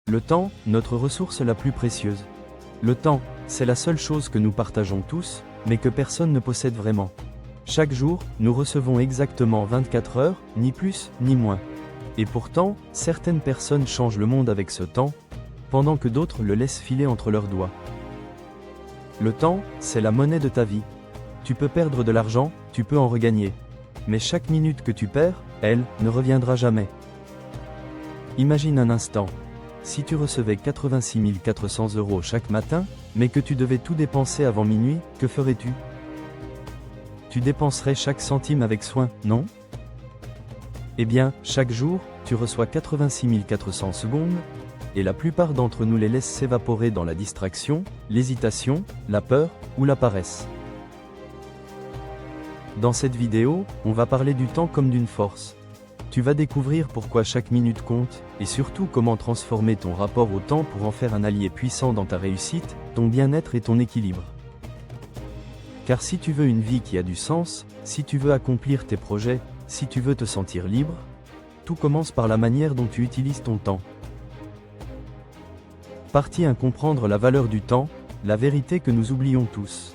Le temps, notre ressource la plus précieuse. Le temps, c'est la seule chose que nous partageons tous, mais que personne ne possède vraiment. Chaque jour, nous recevons exactement 24 heures, ni plus, ni moins. Et pourtant, certaines personnes changent le monde avec ce temps, pendant que d'autres le laissent filer entre leurs doigts. Le temps, c'est la monnaie de ta vie. Tu peux perdre de l'argent, tu peux en regagner. Mais chaque minute que tu perds, elle, ne reviendra jamais. Imagine un instant. Si tu recevais 86 400 € chaque matin, mais que tu devais tout dépenser avant minuit, que ferais-tu? Tu dépenserais chaque centime avec soin, non? Eh bien, chaque jour, tu reçois 86 400 secondes, et la plupart d'entre nous les laissent s'évaporer dans la distraction, l'hésitation, la peur, ou la paresse. Dans cette vidéo, on va parler du temps comme d'une force. Tu vas découvrir pourquoi chaque minute compte, et surtout comment transformer ton rapport au temps pour en faire un allié puissant dans ta réussite, ton bien-être et ton équilibre. Car si tu veux une vie qui a du sens, si tu veux accomplir tes projets, si tu veux te sentir libre, tout commence par la manière dont tu utilises ton temps. Partie 1: comprendre la valeur du temps, la vérité que nous oublions tous.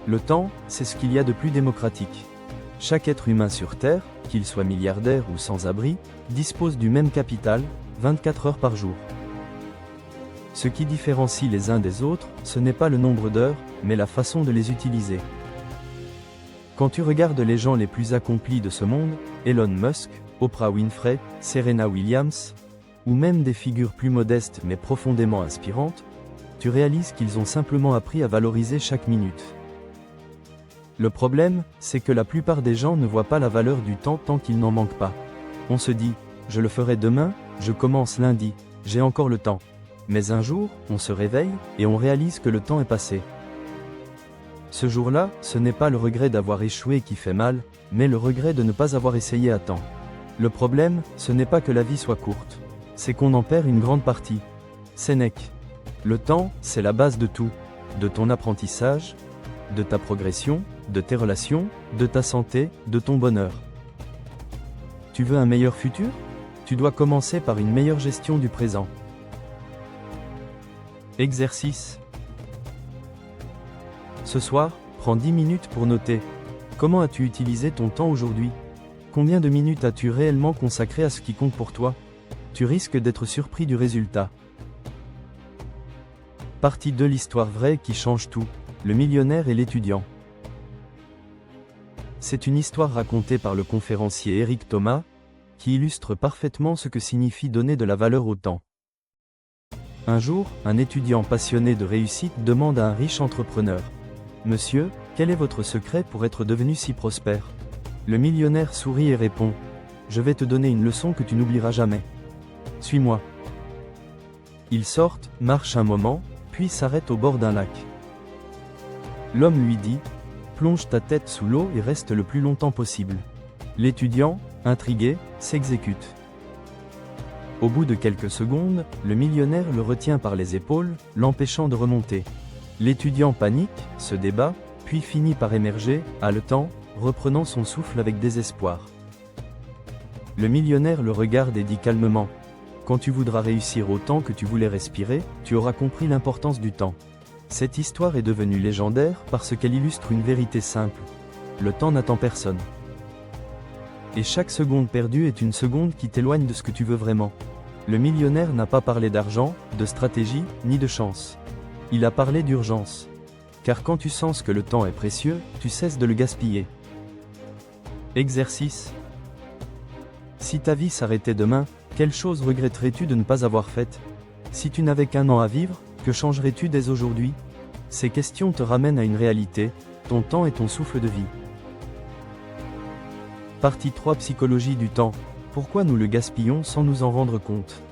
Le temps, c'est ce qu'il y a de plus démocratique. Chaque être humain sur Terre, qu'il soit milliardaire ou sans-abri, dispose du même capital, 24 heures par jour. Ce qui différencie les uns des autres, ce n'est pas le nombre d'heures, mais la façon de les utiliser. Quand tu regardes les gens les plus accomplis de ce monde, Elon Musk, Oprah Winfrey, Serena Williams, ou même des figures plus modestes mais profondément inspirantes, tu réalises qu'ils ont simplement appris à valoriser chaque minute. Le problème, c'est que la plupart des gens ne voient pas la valeur du temps tant qu'il n'en manque pas. On se dit, je le ferai demain, je commence lundi, j'ai encore le temps. Mais un jour, on se réveille, et on réalise que le temps est passé. Ce jour-là, ce n'est pas le regret d'avoir échoué qui fait mal, mais le regret de ne pas avoir essayé à temps. Le problème, ce n'est pas que la vie soit courte. C'est qu'on en perd une grande partie. Sénèque. Le temps, c'est la base de tout. De ton apprentissage, de ta progression, de tes relations, de ta santé, de ton bonheur. Tu veux un meilleur futur? Tu dois commencer par une meilleure gestion du présent. Exercice. Ce soir, prends 10 minutes pour noter. Comment as-tu utilisé ton temps aujourd'hui? Combien de minutes as-tu réellement consacré à ce qui compte pour toi? Tu risques d'être surpris du résultat. Partie 2: l'histoire vraie qui change tout. Le millionnaire et l'étudiant. C'est une histoire racontée par le conférencier Eric Thomas, qui illustre parfaitement ce que signifie donner de la valeur au temps. Un jour, un étudiant passionné de réussite demande à un riche entrepreneur: « Monsieur, quel est votre secret pour être devenu si prospère ?» Le millionnaire sourit et répond: « Je vais te donner une leçon que tu n'oublieras jamais. Suis-moi. » Ils sortent, marchent un moment, puis s'arrêtent au bord d'un lac. L'homme lui dit: « Plonge ta tête sous l'eau et reste le plus longtemps possible. » L'étudiant, intrigué, s'exécute. Au bout de quelques secondes, le millionnaire le retient par les épaules, l'empêchant de remonter. L'étudiant panique, se débat, puis finit par émerger, haletant, reprenant son souffle avec désespoir. Le millionnaire le regarde et dit calmement: « Quand tu voudras réussir autant que tu voulais respirer, tu auras compris l'importance du temps. » Cette histoire est devenue légendaire parce qu'elle illustre une vérité simple. Le temps n'attend personne. Et chaque seconde perdue est une seconde qui t'éloigne de ce que tu veux vraiment. Le millionnaire n'a pas parlé d'argent, de stratégie, ni de chance. Il a parlé d'urgence. Car quand tu sens que le temps est précieux, tu cesses de le gaspiller. Exercice. Si ta vie s'arrêtait demain, quelle chose regretterais-tu de ne pas avoir faite? Si tu n'avais qu'un an à vivre, que changerais-tu dès aujourd'hui? Ces questions te ramènent à une réalité, ton temps est ton souffle de vie. Partie 3: psychologie du temps. Pourquoi nous le gaspillons sans nous en rendre compte?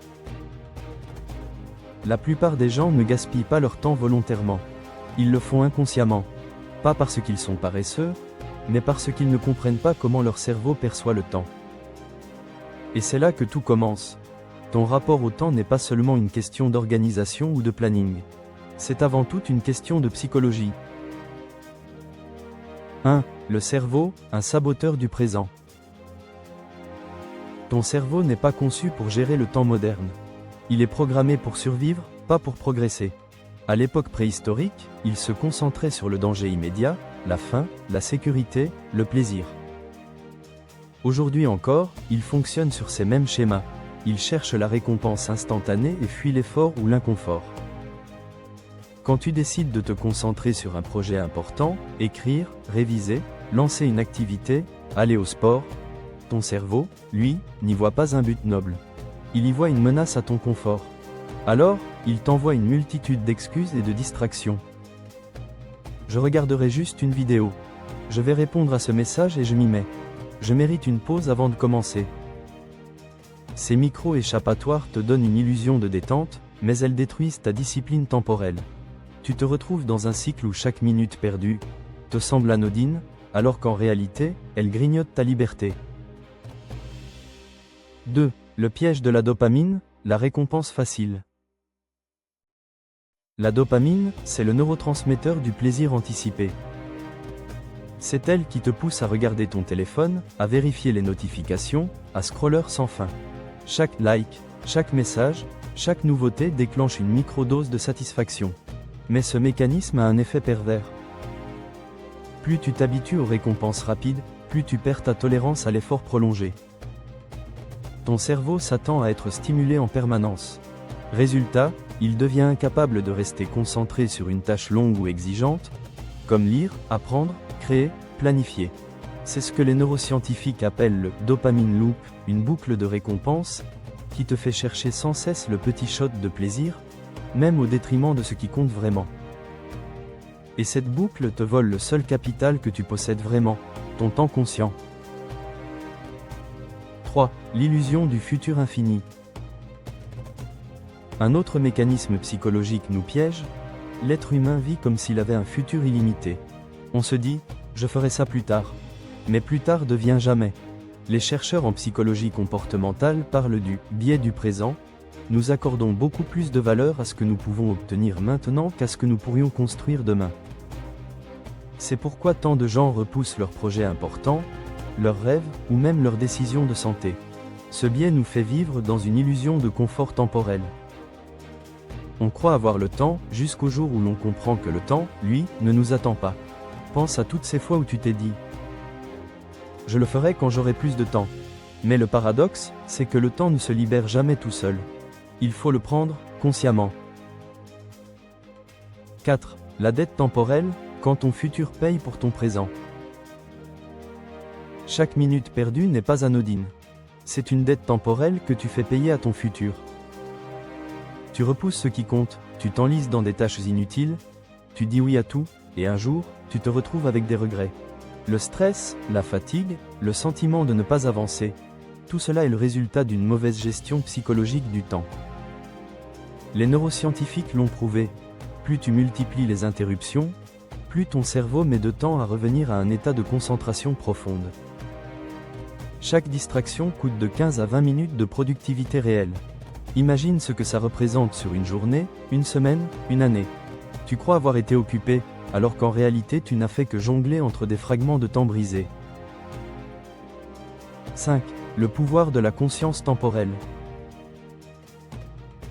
La plupart des gens ne gaspillent pas leur temps volontairement. Ils le font inconsciemment. Pas parce qu'ils sont paresseux, mais parce qu'ils ne comprennent pas comment leur cerveau perçoit le temps. Et c'est là que tout commence. Ton rapport au temps n'est pas seulement une question d'organisation ou de planning. C'est avant tout une question de psychologie. 1. Le cerveau, un saboteur du présent. Ton cerveau n'est pas conçu pour gérer le temps moderne. Il est programmé pour survivre, pas pour progresser. À l'époque préhistorique, il se concentrait sur le danger immédiat, la faim, la sécurité, le plaisir. Aujourd'hui encore, il fonctionne sur ces mêmes schémas. Il cherche la récompense instantanée et fuit l'effort ou l'inconfort. Quand tu décides de te concentrer sur un projet important, écrire, réviser, lancer une activité, aller au sport, ton cerveau, lui, n'y voit pas un but noble. Il y voit une menace à ton confort. Alors, il t'envoie une multitude d'excuses et de distractions. Je regarderai juste une vidéo. Je vais répondre à ce message et je m'y mets. Je mérite une pause avant de commencer. Ces micro-échappatoires te donnent une illusion de détente, mais elles détruisent ta discipline temporelle. Tu te retrouves dans un cycle où chaque minute perdue te semble anodine, alors qu'en réalité, elle grignote ta liberté. 2. Le piège de la dopamine, la récompense facile. La dopamine, c'est le neurotransmetteur du plaisir anticipé. C'est elle qui te pousse à regarder ton téléphone, à vérifier les notifications, à scroller sans fin. Chaque like, chaque message, chaque nouveauté déclenche une microdose de satisfaction. Mais ce mécanisme a un effet pervers. Plus tu t'habitues aux récompenses rapides, plus tu perds ta tolérance à l'effort prolongé. Ton cerveau s'attend à être stimulé en permanence. Résultat, il devient incapable de rester concentré sur une tâche longue ou exigeante, comme lire, apprendre, créer, planifier. C'est ce que les neuroscientifiques appellent le dopamine loop, une boucle de récompense, qui te fait chercher sans cesse le petit shot de plaisir, même au détriment de ce qui compte vraiment. Et cette boucle te vole le seul capital que tu possèdes vraiment, ton temps conscient. 3. L'illusion du futur infini. Un autre mécanisme psychologique nous piège, l'être humain vit comme s'il avait un futur illimité. On se dit, je ferai ça plus tard. Mais plus tard devient jamais. Les chercheurs en psychologie comportementale parlent du biais du présent. Nous accordons beaucoup plus de valeur à ce que nous pouvons obtenir maintenant qu'à ce que nous pourrions construire demain. C'est pourquoi tant de gens repoussent leurs projets importants, leurs rêves, ou même leurs décisions de santé. Ce biais nous fait vivre dans une illusion de confort temporel. On croit avoir le temps, jusqu'au jour où l'on comprend que le temps, lui, ne nous attend pas. Pense à toutes ces fois où tu t'es dit « Je le ferai quand j'aurai plus de temps ». Mais le paradoxe, c'est que le temps ne se libère jamais tout seul. Il faut le prendre, consciemment. 4. La dette temporelle, quand ton futur paye pour ton présent. Chaque minute perdue n'est pas anodine. C'est une dette temporelle que tu fais payer à ton futur. Tu repousses ce qui compte, tu t'enlises dans des tâches inutiles, tu dis oui à tout, et un jour, tu te retrouves avec des regrets. Le stress, la fatigue, le sentiment de ne pas avancer, tout cela est le résultat d'une mauvaise gestion psychologique du temps. Les neuroscientifiques l'ont prouvé, plus tu multiplies les interruptions, plus ton cerveau met de temps à revenir à un état de concentration profonde. Chaque distraction coûte de 15 à 20 minutes de productivité réelle. Imagine ce que ça représente sur une journée, une semaine, une année. Tu crois avoir été occupé, alors qu'en réalité tu n'as fait que jongler entre des fragments de temps brisés. 5. Le pouvoir de la conscience temporelle.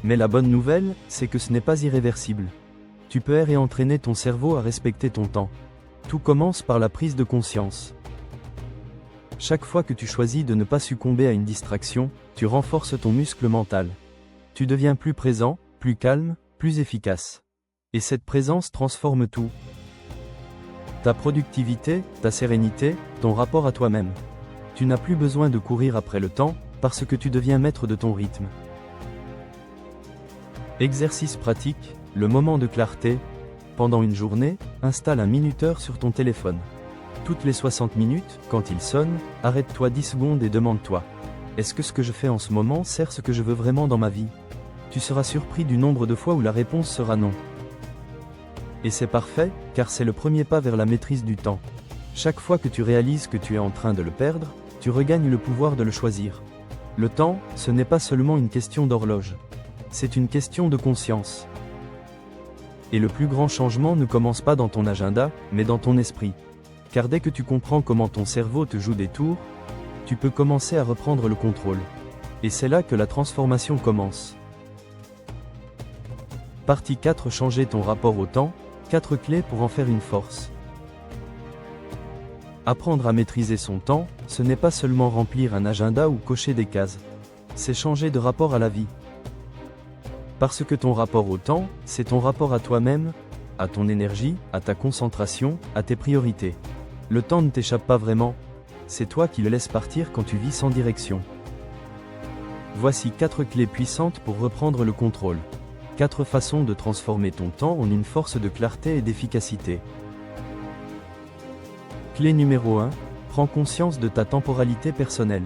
Mais la bonne nouvelle, c'est que ce n'est pas irréversible. Tu peux réentraîner ton cerveau à respecter ton temps. Tout commence par la prise de conscience. Chaque fois que tu choisis de ne pas succomber à une distraction, tu renforces ton muscle mental. Tu deviens plus présent, plus calme, plus efficace. Et cette présence transforme tout. Ta productivité, ta sérénité, ton rapport à toi-même. Tu n'as plus besoin de courir après le temps, parce que tu deviens maître de ton rythme. Exercice pratique, le moment de clarté. Pendant une journée, installe un minuteur sur ton téléphone. Toutes les 60 minutes, quand il sonne, arrête-toi 10 secondes et demande-toi. Est-ce que ce que je fais en ce moment sert ce que je veux vraiment dans ma vie ? Tu seras surpris du nombre de fois où la réponse sera non. Et c'est parfait, car c'est le premier pas vers la maîtrise du temps. Chaque fois que tu réalises que tu es en train de le perdre, tu regagnes le pouvoir de le choisir. Le temps, ce n'est pas seulement une question d'horloge. C'est une question de conscience. Et le plus grand changement ne commence pas dans ton agenda, mais dans ton esprit. Car dès que tu comprends comment ton cerveau te joue des tours, tu peux commencer à reprendre le contrôle. Et c'est là que la transformation commence. Partie 4. Changer ton rapport au temps, 4 clés pour en faire une force. Apprendre à maîtriser son temps, ce n'est pas seulement remplir un agenda ou cocher des cases. C'est changer de rapport à la vie. Parce que ton rapport au temps, c'est ton rapport à toi-même, à ton énergie, à ta concentration, à tes priorités. Le temps ne t'échappe pas vraiment. C'est toi qui le laisses partir quand tu vis sans direction. Voici 4 clés puissantes pour reprendre le contrôle. 4 façons de transformer ton temps en une force de clarté et d'efficacité. Clé numéro 1. Prends conscience de ta temporalité personnelle.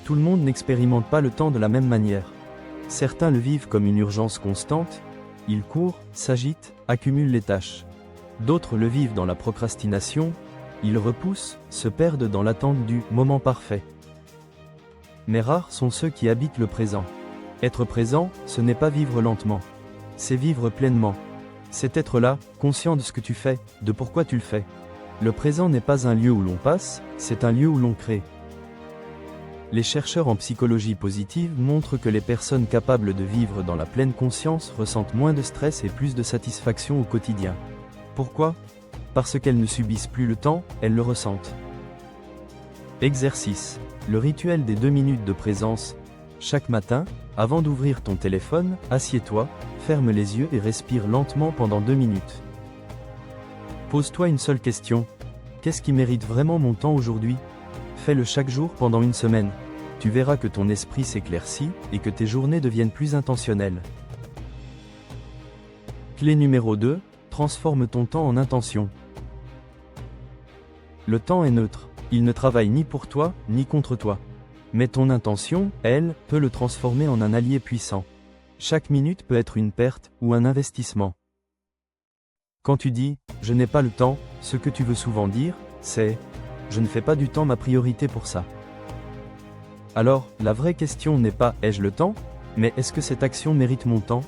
Tout le monde n'expérimente pas le temps de la même manière. Certains le vivent comme une urgence constante, ils courent, s'agitent, accumulent les tâches. D'autres le vivent dans la procrastination, ils repoussent, se perdent dans l'attente du moment parfait. Mais rares sont ceux qui habitent le présent. Être présent, ce n'est pas vivre lentement. C'est vivre pleinement. C'est être là, conscient de ce que tu fais, de pourquoi tu le fais. Le présent n'est pas un lieu où l'on passe, c'est un lieu où l'on crée. Les chercheurs en psychologie positive montrent que les personnes capables de vivre dans la pleine conscience ressentent moins de stress et plus de satisfaction au quotidien. Pourquoi ? Parce qu'elles ne subissent plus le temps, elles le ressentent. Exercice. Le rituel des 2 minutes de présence. Chaque matin, avant d'ouvrir ton téléphone, assieds-toi, ferme les yeux et respire lentement pendant 2 minutes. Pose-toi une seule question. Qu'est-ce qui mérite vraiment mon temps aujourd'hui ? Fais-le chaque jour pendant une semaine. Tu verras que ton esprit s'éclaircit et que tes journées deviennent plus intentionnelles. Clé numéro 2. Transforme ton temps en intention. Le temps est neutre. Il ne travaille ni pour toi, ni contre toi. Mais ton intention, elle, peut le transformer en un allié puissant. Chaque minute peut être une perte ou un investissement. Quand tu dis « je n'ai pas le temps », ce que tu veux souvent dire, c'est « je ne fais pas du temps ma priorité pour ça ». Alors, la vraie question n'est pas « ai-je le temps ?», mais « est-ce que cette action mérite mon temps ?»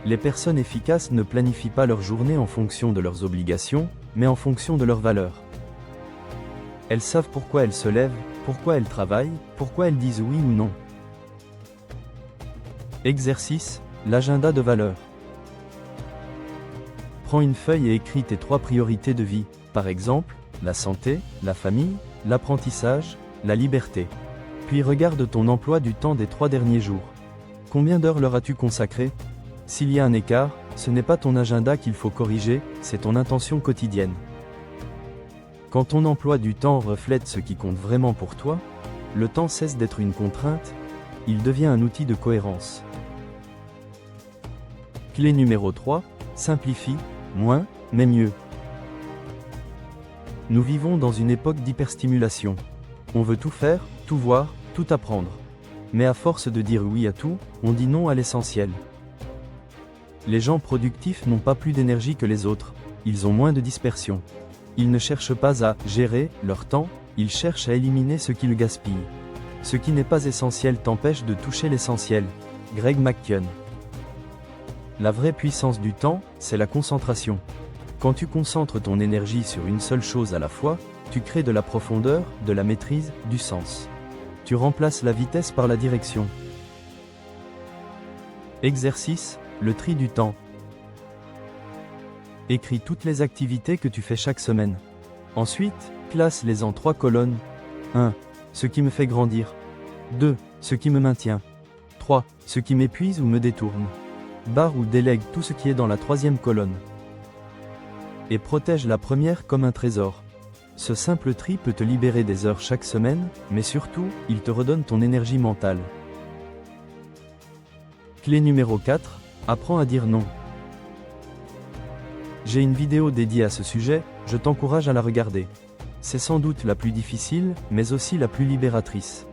Les personnes efficaces ne planifient pas leur journée en fonction de leurs obligations, mais en fonction de leurs valeurs. Elles savent pourquoi elles se lèvent, pourquoi elles travaillent, pourquoi elles disent oui ou non. Exercice, l'agenda de valeur. Prends une feuille et écris tes 3 priorités de vie, par exemple, la santé, la famille, l'apprentissage, la liberté. Puis regarde ton emploi du temps des 3 derniers jours. Combien d'heures leur as-tu consacré ? S'il y a un écart, ce n'est pas ton agenda qu'il faut corriger, c'est ton intention quotidienne. Quand ton emploi du temps reflète ce qui compte vraiment pour toi, le temps cesse d'être une contrainte, il devient un outil de cohérence. Clé numéro 3, simplifie, moins, mais mieux. Nous vivons dans une époque d'hyperstimulation. On veut tout faire, tout voir, tout apprendre. Mais à force de dire oui à tout, on dit non à l'essentiel. Les gens productifs n'ont pas plus d'énergie que les autres, ils ont moins de dispersion. Ils ne cherchent pas à gérer leur temps, ils cherchent à éliminer ce qui le gaspille. Ce qui n'est pas essentiel t'empêche de toucher l'essentiel. Greg McKeown. La vraie puissance du temps, c'est la concentration. Quand tu concentres ton énergie sur une seule chose à la fois, tu crées de la profondeur, de la maîtrise, du sens. Tu remplaces la vitesse par la direction. Exercice, le tri du temps. Écris toutes les activités que tu fais chaque semaine. Ensuite, classe-les en 3 colonnes. 1. Ce qui me fait grandir. 2. Ce qui me maintient. 3. Ce qui m'épuise ou me détourne. Barre ou délègue tout ce qui est dans la 3e colonne. Et protège la première comme un trésor. Ce simple tri peut te libérer des heures chaque semaine, mais surtout, il te redonne ton énergie mentale. Clé numéro 4. Apprends à dire non. J'ai une vidéo dédiée à ce sujet, je t'encourage à la regarder. C'est sans doute la plus difficile, mais aussi la plus libératrice.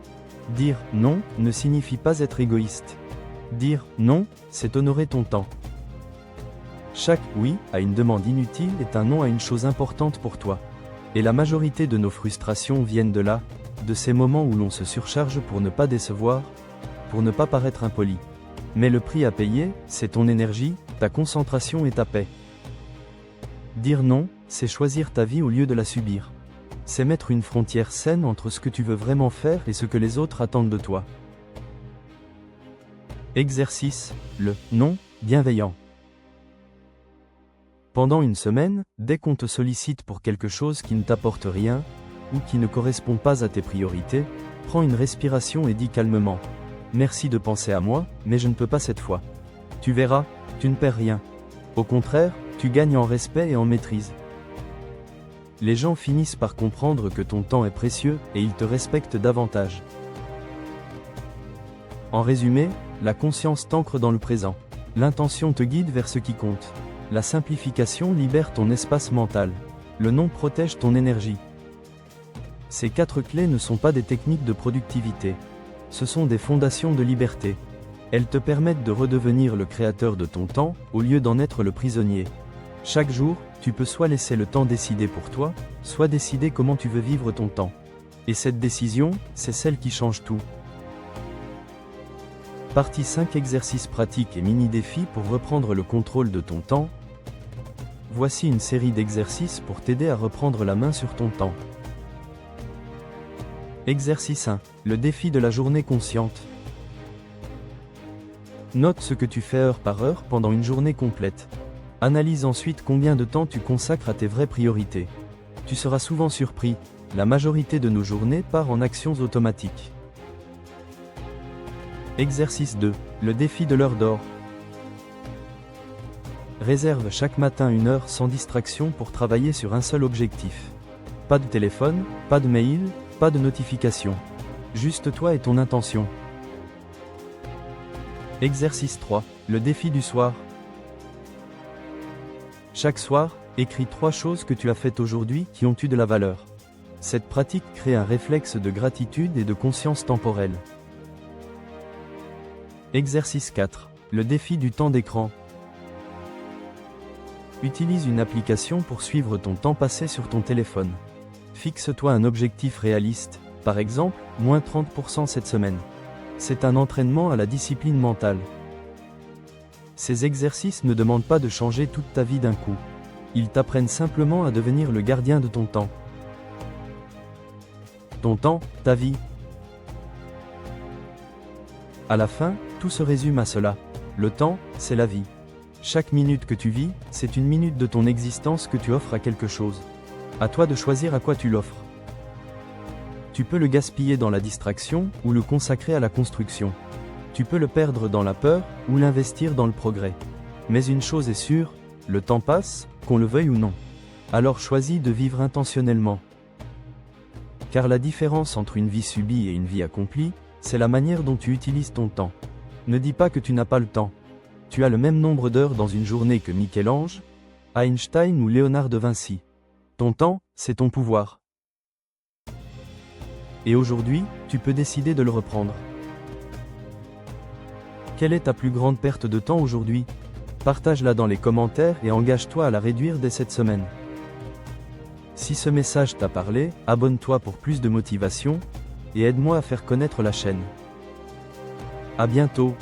Dire non ne signifie pas être égoïste. Dire non, c'est honorer ton temps. Chaque oui à une demande inutile est un non à une chose importante pour toi. Et la majorité de nos frustrations viennent de là, de ces moments où l'on se surcharge pour ne pas décevoir, pour ne pas paraître impoli. Mais le prix à payer, c'est ton énergie, ta concentration et ta paix. Dire non, c'est choisir ta vie au lieu de la subir. C'est mettre une frontière saine entre ce que tu veux vraiment faire et ce que les autres attendent de toi. Exercice, le non bienveillant. Pendant une semaine, dès qu'on te sollicite pour quelque chose qui ne t'apporte rien, ou qui ne correspond pas à tes priorités, prends une respiration et dis calmement « Merci de penser à moi, mais je ne peux pas cette fois. » Tu verras, tu ne perds rien. Au contraire, tu gagnes en respect et en maîtrise. Les gens finissent par comprendre que ton temps est précieux et ils te respectent davantage. En résumé, la conscience t'ancre dans le présent. L'intention te guide vers ce qui compte. La simplification libère ton espace mental. Le non protège ton énergie. Ces 4 clés ne sont pas des techniques de productivité. Ce sont des fondations de liberté. Elles te permettent de redevenir le créateur de ton temps, au lieu d'en être le prisonnier. Chaque jour, tu peux soit laisser le temps décider pour toi, soit décider comment tu veux vivre ton temps. Et cette décision, c'est celle qui change tout. Partie 5 exercices pratiques et mini-défis pour reprendre le contrôle de ton temps. Voici une série d'exercices pour t'aider à reprendre la main sur ton temps. Exercice 1. Le défi de la journée consciente. Note ce que tu fais heure par heure pendant une journée complète. Analyse ensuite combien de temps tu consacres à tes vraies priorités. Tu seras souvent surpris, la majorité de nos journées part en actions automatiques. Exercice 2. Le défi de l'heure d'or. Réserve chaque matin 1 heure sans distraction pour travailler sur un seul objectif. Pas de téléphone, pas de mail, pas de notification. Juste toi et ton intention. Exercice 3. Le défi du soir. Chaque soir, écris 3 choses que tu as faites aujourd'hui qui ont eu de la valeur. Cette pratique crée un réflexe de gratitude et de conscience temporelle. Exercice 4. Le défi du temps d'écran. Utilise une application pour suivre ton temps passé sur ton téléphone. Fixe-toi un objectif réaliste, par exemple, moins 30% cette semaine. C'est un entraînement à la discipline mentale. Ces exercices ne demandent pas de changer toute ta vie d'un coup. Ils t'apprennent simplement à devenir le gardien de ton temps. Ton temps, ta vie. À la fin, tout se résume à cela. Le temps, c'est la vie. Chaque minute que tu vis, c'est une minute de ton existence que tu offres à quelque chose. À toi de choisir à quoi tu l'offres. Tu peux le gaspiller dans la distraction ou le consacrer à la construction. Tu peux le perdre dans la peur ou l'investir dans le progrès. Mais une chose est sûre, le temps passe, qu'on le veuille ou non. Alors choisis de vivre intentionnellement. Car la différence entre une vie subie et une vie accomplie, c'est la manière dont tu utilises ton temps. Ne dis pas que tu n'as pas le temps. Tu as le même nombre d'heures dans une journée que Michel-Ange, Einstein ou Léonard de Vinci. Ton temps, c'est ton pouvoir. Et aujourd'hui, tu peux décider de le reprendre. Quelle est ta plus grande perte de temps aujourd'hui? Partage-la dans les commentaires et engage-toi à la réduire dès cette semaine. Si ce message t'a parlé, abonne-toi pour plus de motivation, et aide-moi à faire connaître la chaîne. À bientôt.